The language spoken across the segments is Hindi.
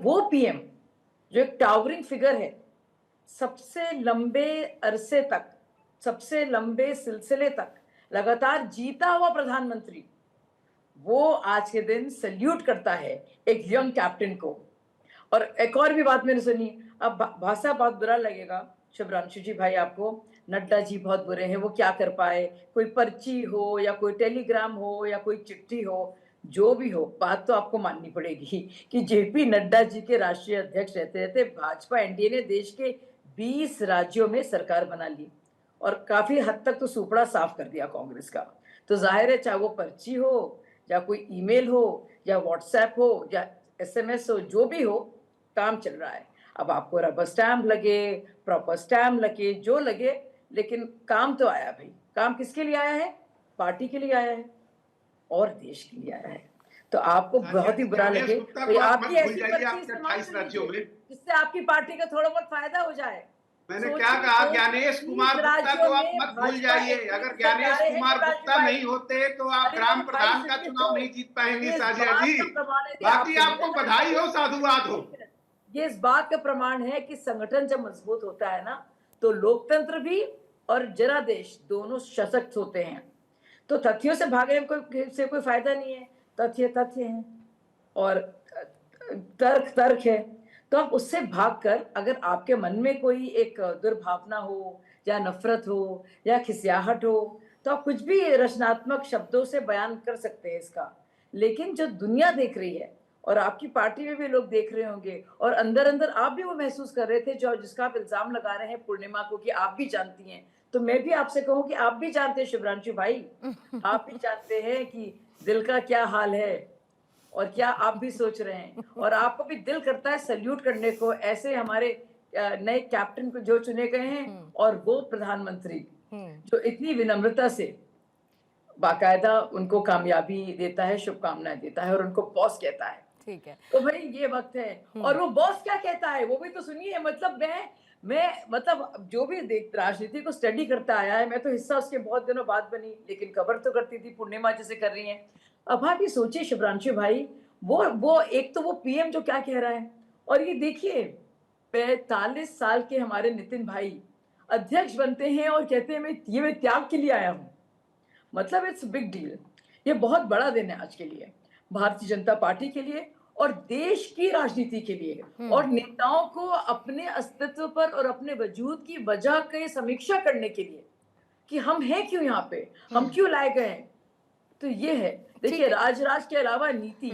वो पीएम जो एक टावरिंग फिगर है, सबसे लंबे अरसे तक, सबसे लंबे सिलसिले तक लगातार जीता हुआ प्रधानमंत्री, वो आज के दिन सल्यूट करता है एक यंग कैप्टन को। और एक और भी बात मैंने सुनी, अब भाषा बहुत बुरा लगेगा शुभ्रांशु जी भाई आपको, नड्डा जी बहुत बुरे हैं, वो क्या कर पाए, कोई पर्ची हो या कोई टेलीग्राम हो या कोई चिट्ठी हो, जो भी हो, बात तो आपको माननी पड़ेगी कि जेपी नड्डा जी के राष्ट्रीय अध्यक्ष रहते रहते भाजपा एनडीए ने देश के 20 राज्यों में सरकार बना ली और काफी हद तक तो सुपड़ा साफ कर दिया कांग्रेस का। तो जाहिर है, चाहे वो पर्ची हो या कोई ईमेल हो या व्हाट्सएप हो या एसएमएस हो, जो भी हो, काम चल रहा है। अब आपको रबर स्टैम्प लगे, प्रॉपर स्टैम्प लगे, जो लगे, लेकिन काम तो आया भाई। काम किसके लिए आया है? पार्टी के लिए आया है और देश के लिए आया है। तो आपको बहुत ही बुरा लगे तो आपकी ऐसी पर्ची इस्तेमाल कीजिए जिससे आपकी पार्टी का थोड़ा बहुत फायदा हो जाए। मैंने क्या कहा, ज्ञानेश कुमार गुप्ता को आप मत भूल जाइए। अगर ज्ञानेश कुमार गुप्ता नहीं होते तो आप ग्राम प्रधान का चुनाव नहीं जीत पाएंगे साजिया जी। बाकी आपको बधाई हो, साधुवाद हो। ये इस बात का प्रमाण है कि संगठन जब मजबूत होता है ना, तो लोकतंत्र भी और जनादेश दोनों सशक्त होते हैं। तो तथ्यों से भागने में कोई फायदा नहीं है। तथ्य तथ्य हैं और तर्क तर्क है। तो आप उससे भागकर, अगर आपके मन में कोई एक दुर्भावना हो या नफरत हो या खिसियाहट हो, तो आप कुछ भी रचनात्मक शब्दों से बयान कर सकते हैं इसका। लेकिन जो दुनिया देख रही है और आपकी पार्टी में भी लोग देख रहे होंगे और अंदर अंदर आप भी वो महसूस कर रहे थे, जो जिसका आप इल्जाम लगा रहे हैं पूर्णिमा को कि आप भी जानती हैं, तो मैं भी आपसे कहूं कि आप भी जानते हैं शुभ्रांशु भाई, आप भी जानते हैं कि दिल का क्या हाल है और क्या आप भी सोच रहे हैं। और आपको भी दिल करता है सल्यूट करने को ऐसे हमारे नए कैप्टन को जो चुने गए हैं, और वो प्रधानमंत्री जो इतनी विनम्रता से बाकायदा उनको कामयाबी देता है, शुभकामनाएं देता है और उनको बॉस कहता है। ठीक है, तो भाई ये वक्त है। और वो बॉस क्या कहता है वो भी तो सुनिए। मतलब मैं मतलब जो भी राजनीति को स्टडी करता आया है, मैं तो हिस्सा उसके बहुत दिनों बाद बनी, लेकिन कवर तो करती थी पूर्णिमा जैसे कर रही हैं। अब आप ये सोचिए शुभ्रांशु भाई, वो एक तो वो पीएम जो क्या कह रहा है, और ये देखिए 45 साल के हमारे नितिन भाई अध्यक्ष बनते हैं और कहते हैं मैं त्याग के लिए आया हूं। मतलब इट्स बिग डील। ये बहुत बड़ा दिन है आज के लिए, भारतीय जनता पार्टी के लिए और देश की राजनीति के लिए। और नेताओं को अपने अस्तित्व पर और अपने वजूद की वजह की समीक्षा करने के लिए कि हम हैं क्यों यहाँ पे, हम क्यों लाए गए हैं। तो ये है, देखिए राज के अलावा नीति,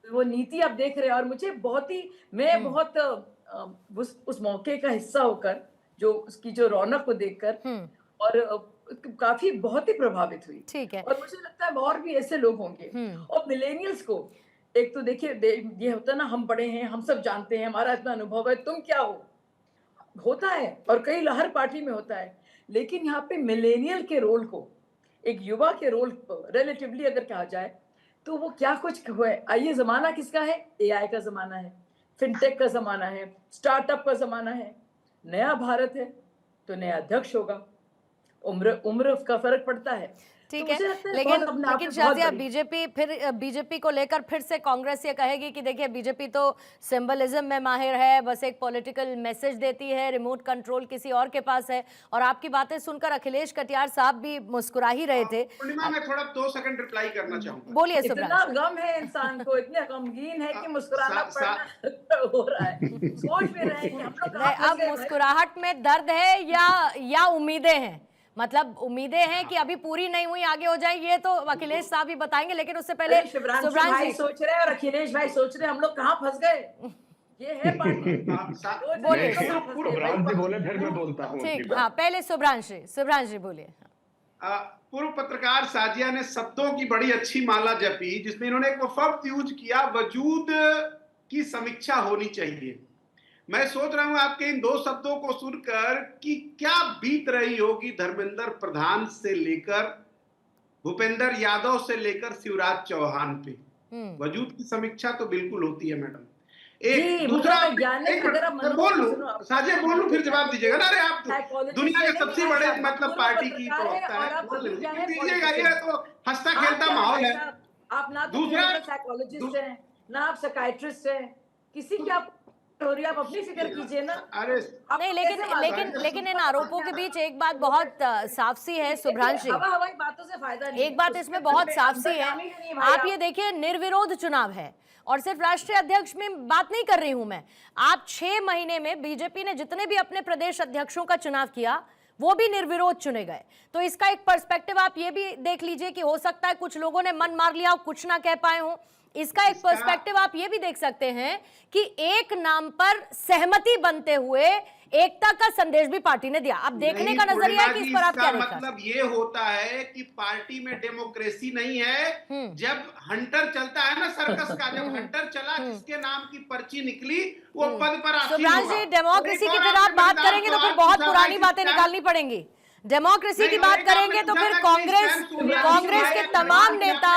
वो नीति आप देख रहे हैं। और मुझे मैं बहुत उस मौके का हिस्सा होकर, जो उसकी जो रौनक को देखकर और काफी बहुत ही प्रभावित हुई। ठीक है, और मुझे लगता है और भी ऐसे लोग होंगे। और मिलेनियल्स को एक तो देखिए, ये होता है ना, हम बड़े हैं, हम सब जानते हैं, हमारा इतना अनुभव है, तुम क्या हो, होता है और कई हर पार्टी में होता है। लेकिन यहाँ पे मिलेनियल के रोल को, एक युवा के रोल को रिलेटिवली अगर कहा जाए तो वो क्या कुछ हुआ है। आइए, जमाना किसका है? एआई का जमाना है, फिनटेक का जमाना है, स्टार्टअप का जमाना है, नया भारत है, तो नया अध्यक्ष होगा। उम्र का फर्क पड़ता है। ठीक तो है, लेकिन शाजिया, बीजेपी को लेकर फिर से कांग्रेस ये कहेगी कि देखिए बीजेपी तो सिंबलिज्म में माहिर है, बस एक पॉलिटिकल मैसेज देती है, रिमोट कंट्रोल किसी और के पास है। और आपकी बातें सुनकर अखिलेश कटियार साहब भी मुस्कुरा ही रहे थे। मैं थोड़ा 2 सेकंड रिप्लाई करना चाहूंगा। बोलिए। इतना गम है इंसान को, इतने गमगीन है कि मुस्कुराना पड़ना हो रहा है। सोच भी रहे हैं कि हम लोग अब मुस्कुराहट में दर्द है या उम्मीदें हैं? मतलब उम्मीदें हैं कि अभी पूरी नहीं हुई, आगे हो जाए, ये तो अखिलेश साहब ही बताएंगे। लेकिन उससे पहले शुभ्रांशु भाई सोच रहे हैं और अखिलेश भाई सोच रहे हैं हम लोग कहाँ फंस गए। ये है पार्टी। बोलिए शुभ्रांशु बोले, फिर मैं बोलता हूँ। ठीक, हाँ, पहले शुभ्रांशु बोलिए। पूर्व पत्रकार साजिया ने शब्दों की बड़ी अच्छी माला जपी, जिसमें इन्होंने एक लफ्ज यूज किया, वजूद की समीक्षा होनी चाहिए। मैं सोच रहा हूं आपके इन 2 शब्दों को सुनकर कि क्या बीत रही होगी धर्मेंद्र प्रधान से लेकर भूपेंद्र यादव से लेकर शिवराज चौहान पे। वजूद की समीक्षा तो बिल्कुल होती है मैडम। एक दूसरा, साजिया बोलूं फिर जवाब दीजिएगा ना। अरे आप दुनिया के सबसे बड़े मतलब पार्टी की प्रवक्ता है, दीजिएगा। ये तो हंसता खेलता माहौल है। आप ना दूसरा साइकोलॉजिस्ट हैं, ना आप साइकियाट्रिस्ट हैं, किसी की आप हो रही है, आप अपनी फिक्र कीजिए ना। अरे आप नहीं, लेकिन इन आरोपों के बीच एक बात बहुत साफ सी है शुभ्रांशु जी, हवाई बातों से फायदा नहीं एक बात इसमें बहुत साफ सी है, आप ये देखिए निर्विरोध चुनाव है और सिर्फ राष्ट्रीय अध्यक्ष में बात नहीं कर रही हूं मैं, आप 6 महीने में बीजेपी ने जितने भी अपने प्रदेश अध्यक्षों का चुनाव किया वो भी निर्विरोध चुने गए। तो इसका एक पर्सपेक्टिव आप ये भी देख लीजिए कि हो सकता है कुछ लोगों ने मन मार लिया और कुछ ना कह पाए हो। इसका एक पर्सपेक्टिव आप ये भी देख सकते हैं कि एक नाम पर सहमति बनते हुए एकता का संदेश भी पार्टी ने दिया। अब देखने का नजरिया है कि इस पर आप क्या देखते हैं? मतलब ये होता है कि पार्टी में डेमोक्रेसी नहीं है। जब हंटर चलता है ना सर्कस का, जब हंटर चला जिसके नाम की पर्ची निकली वो पद पर आसीन सुभ्रांशु जी, डेमोक्रेसी की फिर आप बात करेंगे तो फिर बहुत पुरानी बातें निकालनी पड़ेंगी। डेमोक्रेसी की बात करेंगे तो फिर कांग्रेस के तमाम नेता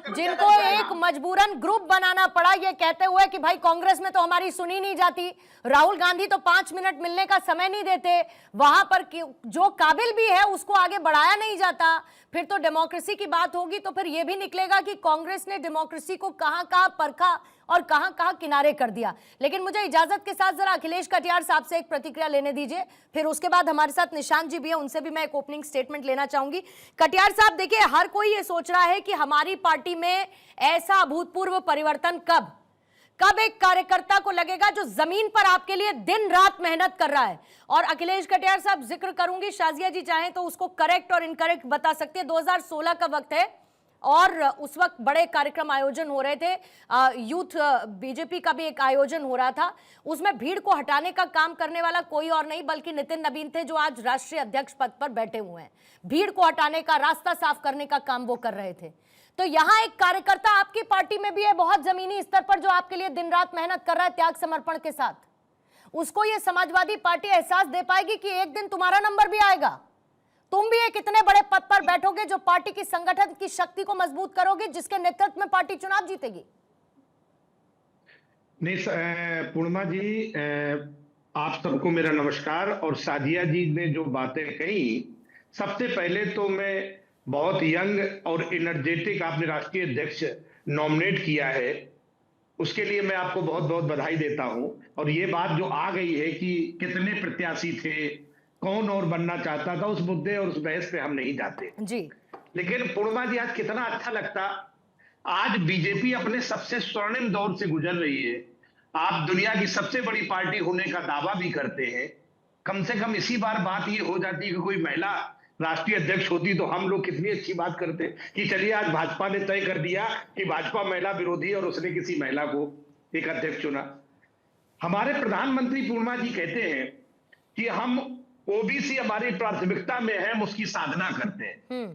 जिनको एक मजबूरन ग्रुप बनाना पड़ा ये कहते हुए कि भाई कांग्रेस में तो हमारी सुनी नहीं जाती, राहुल गांधी तो 5 मिनट मिलने का समय नहीं देते, वहां पर जो काबिल भी है उसको आगे बढ़ाया नहीं जाता, फिर तो डेमोक्रेसी की बात होगी तो फिर यह भी निकलेगा कि कांग्रेस ने डेमोक्रेसी को कहां कहां परखा और कहां कहां किनारे कर दिया। लेकिन मुझे इजाजत के साथ जरा अखिलेश कटियार साहब से एक प्रतिक्रिया लेने दीजिए, फिर उसके बाद हमारे साथ निशांत जी भी है, उनसे भी मैं एक ओपनिंग स्टेटमेंट लेना चाहूंगी। कटियार साहब देखिए, हर कोई ये सोच रहा है कि हमारी पार्टी में ऐसा अभूतपूर्व परिवर्तन कब एक कार्यकर्ता को लगेगा जो जमीन पर आपके लिए दिन रात मेहनत कर रहा है। और अखिलेश कटियार साहब, जिक्र करूंगी, शाजिया जी चाहें तो उसको करेक्ट और इनकरेक्ट बता सकते हैं। 2016 का वक्त है और उस वक्त बड़े कार्यक्रम आयोजन हो रहे थे, यूथ बीजेपी का भी एक आयोजन हो रहा था, उसमें भीड़ को हटाने का काम करने वाला कोई और नहीं बल्कि नितिन नवीन थे, जो आज राष्ट्रीय अध्यक्ष पद पर बैठे हुए हैं। भीड़ को हटाने का, रास्ता साफ करने का काम वो कर रहे थे। तो यहां एक कार्यकर्ता आपकी पार्टी में भी है बहुत जमीनी स्तर पर, जो आपके लिए दिन रात मेहनत कर रहा है त्याग समर्पण के साथ। उसको ये समाजवादी पार्टी एहसास दे पाएगी कि एक दिन तुम्हारा नंबर भी आएगा, तुम भी एक इतने बड़े पद पर बैठोगे जो पार्टी की संगठन की शक्ति को मजबूत करोगे, जिसके नेतृत्व में पार्टी चुनाव जीतेगी। नहीं पूर्णिमा जी, आप सबको मेरा नमस्कार। और साजिया जी ने जो बातें कही, सबसे पहले तो मैं बहुत यंग और एनर्जेटिक आपने राष्ट्रीय अध्यक्ष नॉमिनेट किया है, उसके लिए मैं आपको बहुत बहुत बधाई देता हूं। और ये बात जो आ गई है कि कितने प्रत्याशी थे, कौन और बनना चाहता था, उस मुद्दे और उस बहस पे हम नहीं जाते जी। लेकिन पूर्णिमा जी, आज कितना अच्छा लगता, आज बीजेपी अपने सबसे स्वर्णिम दौर से गुजर रही है। आप दुनिया की सबसे बड़ी पार्टी होने का दावा भी करते हैं। कम से कम इसी बार बात ये हो जाती कि कोई महिला राष्ट्रीय अध्यक्ष होती तो हम लोग कितनी अच्छी बात करते कि चलिए आज भाजपा ने तय कर दिया कि भाजपा महिला विरोधी और उसने किसी महिला को एक अध्यक्ष चुना। हमारे प्रधानमंत्री पूर्णिमा जी कहते हैं कि हम ओबीसी हमारी प्राथमिकता में है, हम उसकी साधना करते हैं।